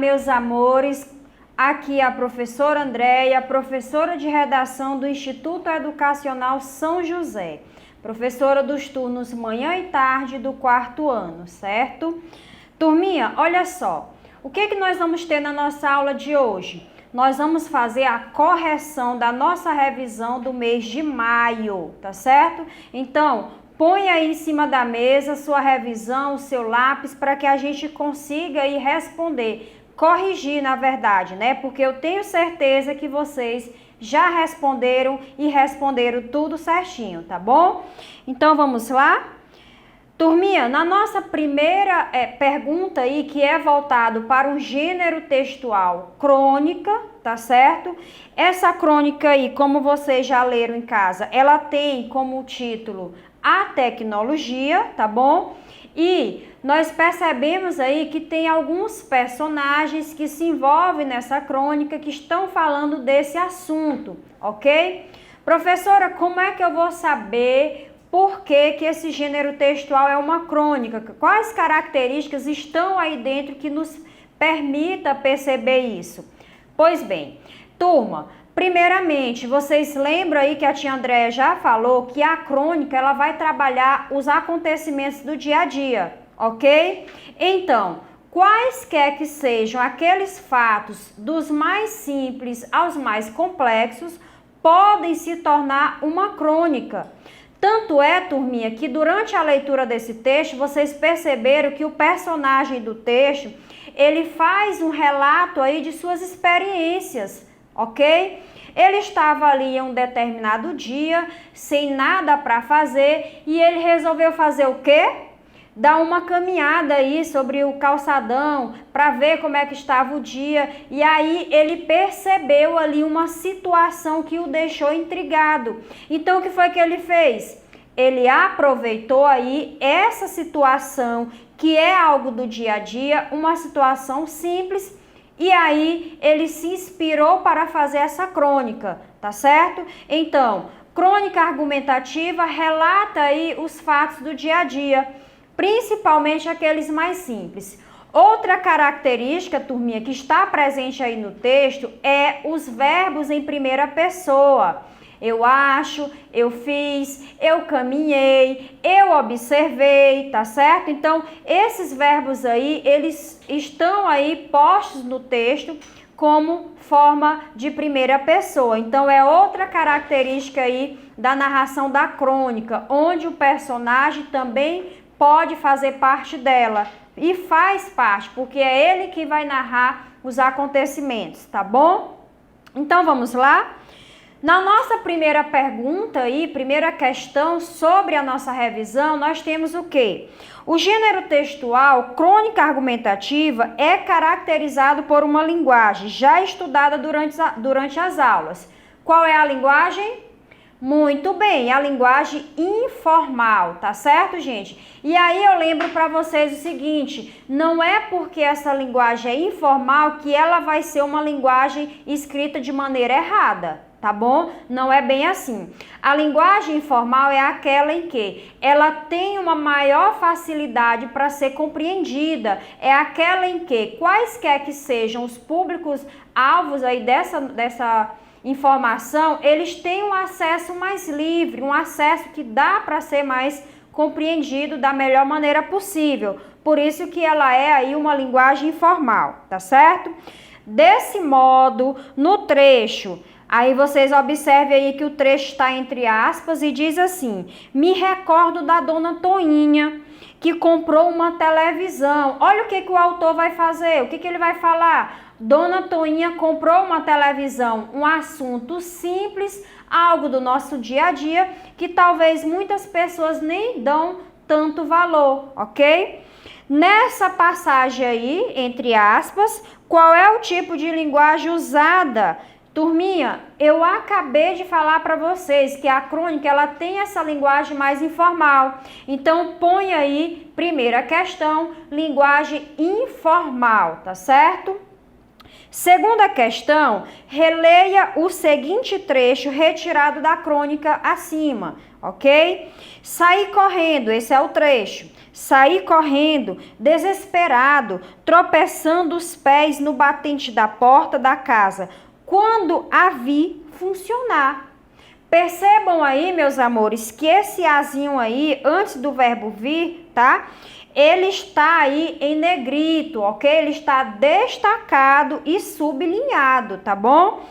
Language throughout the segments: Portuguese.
meus amores, aqui é a professora Andréia, professora de redação do Instituto Educacional São José, professora dos turnos manhã e tarde do 4º ano, certo? Turminha, olha só, o que nós vamos ter na nossa aula de hoje? Nós vamos fazer a correção da nossa revisão do mês de maio, tá certo? Então, põe aí em cima da mesa sua revisão, o seu lápis, para que a gente consiga aí responder, corrigir na verdade, né? Porque eu tenho certeza que vocês já responderam e responderam tudo certinho, tá bom? Então, vamos lá? Turminha, na nossa primeira pergunta aí, que é voltado para um gênero textual crônica, tá certo? Essa crônica aí, como vocês já leram em casa, ela tem como título A Tecnologia, tá bom? E nós percebemos aí que tem alguns personagens que se envolvem nessa crônica que estão falando desse assunto, ok? Professora, como é que eu vou saber por que esse gênero textual é uma crônica? Quais características estão aí dentro que nos permita perceber isso? Pois bem, turma, primeiramente, vocês lembram aí que a tia Andréia já falou que a crônica ela vai trabalhar os acontecimentos do dia a dia, ok? Então, quaisquer que sejam aqueles fatos dos mais simples aos mais complexos, podem se tornar uma crônica. Tanto é, turminha, que durante a leitura desse texto, vocês perceberam que o personagem do texto, ele faz um relato aí de suas experiências, ok? Ele estava ali em um determinado dia, sem nada para fazer, e ele resolveu fazer o quê? Dar uma caminhada aí sobre o calçadão para ver como é que estava o dia, e aí ele percebeu ali uma situação que o deixou intrigado. Então o que foi que ele fez? Ele aproveitou aí essa situação que é algo do dia a dia, uma situação simples, e aí ele se inspirou para fazer essa crônica, tá certo? Então, crônica argumentativa relata aí os fatos do dia a dia, principalmente aqueles mais simples. Outra característica, turminha, que está presente aí no texto é os verbos em primeira pessoa. Eu acho, eu fiz, eu caminhei, eu observei, tá certo? Então, esses verbos aí, eles estão aí postos no texto como forma de primeira pessoa. Então, é outra característica aí da narração da crônica, onde o personagem também pode fazer parte dela e faz parte, porque é ele que vai narrar os acontecimentos, tá bom? Então vamos lá? Na nossa primeira pergunta aí, primeira questão sobre a nossa revisão, nós temos o quê? O gênero textual, crônica argumentativa, é caracterizado por uma linguagem já estudada durante as aulas. Qual é a linguagem? Muito bem, a linguagem informal, tá certo, gente? E aí eu lembro para vocês o seguinte, não é porque essa linguagem é informal que ela vai ser uma linguagem escrita de maneira errada, tá bom? Não é bem assim. A linguagem informal é aquela em que ela tem uma maior facilidade para ser compreendida, é aquela em que quaisquer que sejam os públicos alvos aí dessa informação, eles têm um acesso mais livre, um acesso que dá para ser mais compreendido da melhor maneira possível. Por isso que ela é aí uma linguagem informal, tá certo? Desse modo, no trecho, aí vocês observem aí que o trecho está entre aspas e diz assim: me recordo da dona Toinha, que comprou uma televisão. Olha o que o autor vai fazer, o que ele vai falar? Dona Toinha comprou uma televisão, um assunto simples, algo do nosso dia a dia, que talvez muitas pessoas nem dão tanto valor, ok? Nessa passagem aí, entre aspas, qual é o tipo de linguagem usada? Turminha, eu acabei de falar para vocês que a crônica ela tem essa linguagem mais informal. Então, põe aí, primeira questão, linguagem informal, tá certo? Segunda questão, releia o seguinte trecho retirado da crônica acima, ok? Saí correndo, esse é o trecho. Saí correndo, desesperado, tropeçando os pés no batente da porta da casa, quando a vi funcionar. Percebam aí, meus amores, que esse azinho aí, antes do verbo vir, tá? Ele está aí em negrito, ok? Ele está destacado e sublinhado, tá bom?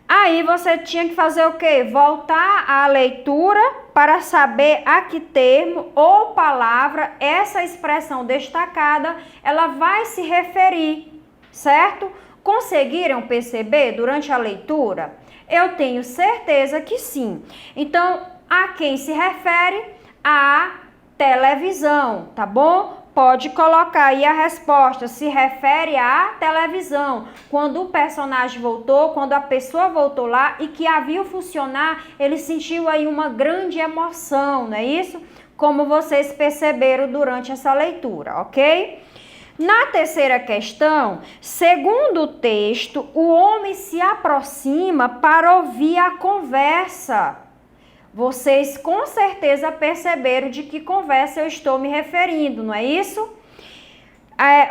Aí você tinha que fazer o quê? Voltar à leitura para saber a que termo ou palavra essa expressão destacada ela vai se referir, certo? Conseguiram perceber durante a leitura? Eu tenho certeza que sim. Então, a quem se refere? A televisão, tá bom? Pode colocar aí a resposta, se refere à televisão. Quando o personagem voltou, quando a pessoa voltou lá e que a viu funcionar, ele sentiu aí uma grande emoção, não é isso? Como vocês perceberam durante essa leitura, ok? Na terceira questão, segundo o texto, o homem se aproxima para ouvir a conversa. Vocês com certeza perceberam de que conversa eu estou me referindo, não é isso?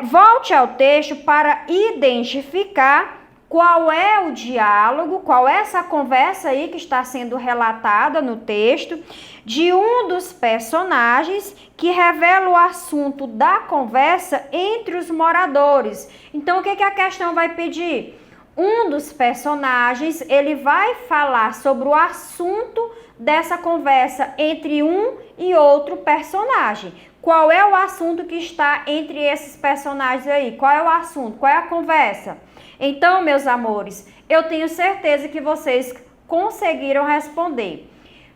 Volte ao texto para identificar qual é o diálogo, qual é essa conversa aí que está sendo relatada no texto de um dos personagens que revela o assunto da conversa entre os moradores. Então, o que a questão vai pedir? Um dos personagens, ele vai falar sobre o assunto dessa conversa entre um e outro personagem. Qual é o assunto que está entre esses personagens aí? Qual é o assunto? Qual é a conversa? Então, meus amores, eu tenho certeza que vocês conseguiram responder.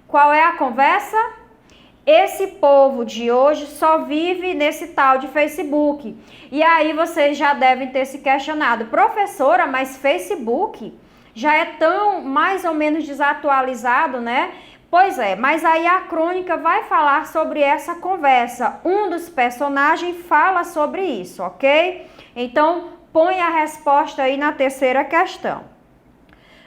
Qual é a conversa? Esse povo de hoje só vive nesse tal de Facebook. E aí vocês já devem ter se questionado, professora, mas Facebook já é tão mais ou menos desatualizado, né? Pois é, mas aí a crônica vai falar sobre essa conversa. Um dos personagens fala sobre isso, ok? Então, põe a resposta aí na terceira questão.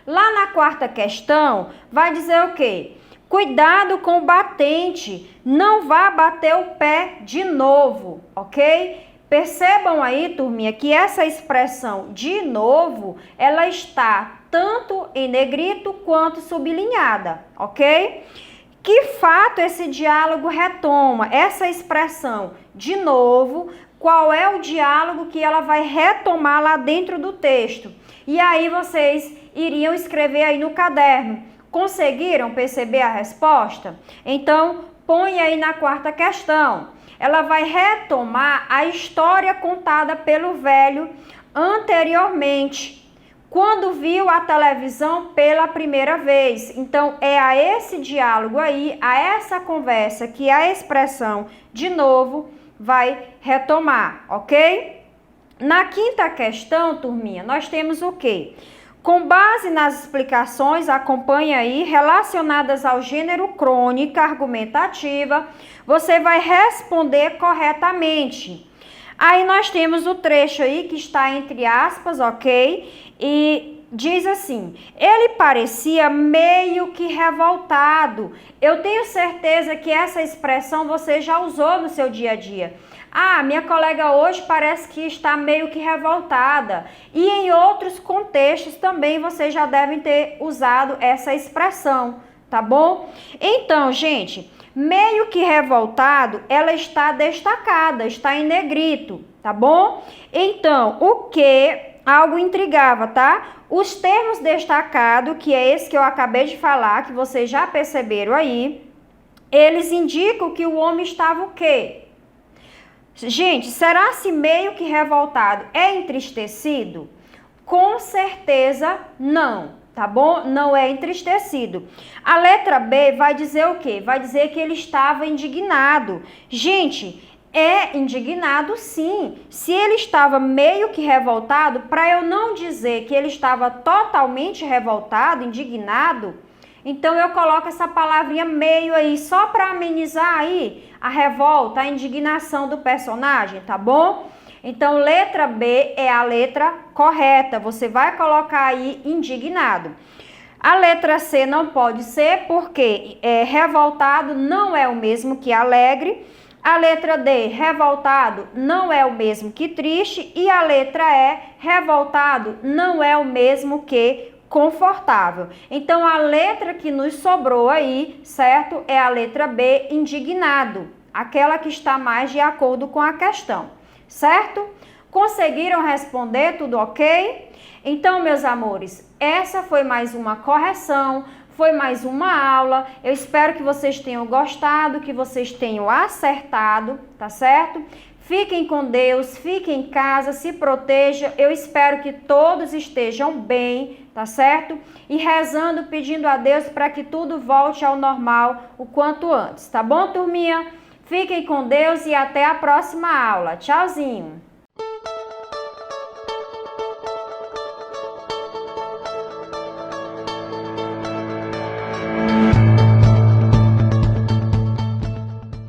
Lá na quarta questão, vai dizer o quê? Cuidado com o batente, não vá bater o pé de novo, ok? Percebam aí, turminha, que essa expressão de novo, ela está tanto em negrito quanto sublinhada, ok? Que fato esse diálogo retoma? Essa expressão de novo, qual é o diálogo que ela vai retomar lá dentro do texto? E aí vocês iriam escrever aí no caderno. Conseguiram perceber a resposta? Então, põe aí na quarta questão. Ela vai retomar a história contada pelo velho anteriormente, quando viu a televisão pela primeira vez. Então, é a esse diálogo aí, a essa conversa que a expressão de novo vai retomar, ok? Na quinta questão, turminha, nós temos o quê? Com base nas explicações, acompanha aí, relacionadas ao gênero crônica argumentativa, você vai responder corretamente. Aí nós temos o trecho aí que está entre aspas, ok? E diz assim, ele parecia meio que revoltado. Eu tenho certeza que essa expressão você já usou no seu dia a dia. Ah, minha colega hoje parece que está meio que revoltada. E em outros contextos também vocês já devem ter usado essa expressão, tá bom? Então, gente, meio que revoltado, ela está destacada, está em negrito, tá bom? Então, o que algo intrigava, tá? Os termos destacados, que é esse que eu acabei de falar, que vocês já perceberam aí, eles indicam que o homem estava o quê? Gente, será se meio que revoltado é entristecido? Com certeza não, tá bom? Não é entristecido. A letra B vai dizer o quê? Vai dizer que ele estava indignado. Gente, é indignado sim. Se ele estava meio que revoltado, para eu não dizer que ele estava totalmente revoltado, indignado, então eu coloco essa palavrinha meio aí, só para amenizar aí a revolta, a indignação do personagem, tá bom? Então, letra B é a letra correta. Você vai colocar aí indignado. A letra C não pode ser porque revoltado não é o mesmo que alegre. A letra D, revoltado, não é o mesmo que triste. E a letra E, revoltado, não é o mesmo que confortável. Então, a letra que nos sobrou aí, certo? É a letra B, indignado. Aquela que está mais de acordo com a questão, certo? Conseguiram responder? Tudo ok? Então, meus amores, essa foi mais uma correção, foi mais uma aula. Eu espero que vocês tenham gostado, que vocês tenham acertado, tá certo? Fiquem com Deus, fiquem em casa, se protejam. Eu espero que todos estejam bem, tá certo? E rezando, pedindo a Deus para que tudo volte ao normal o quanto antes, tá bom, turminha? Fiquem com Deus e até a próxima aula. Tchauzinho!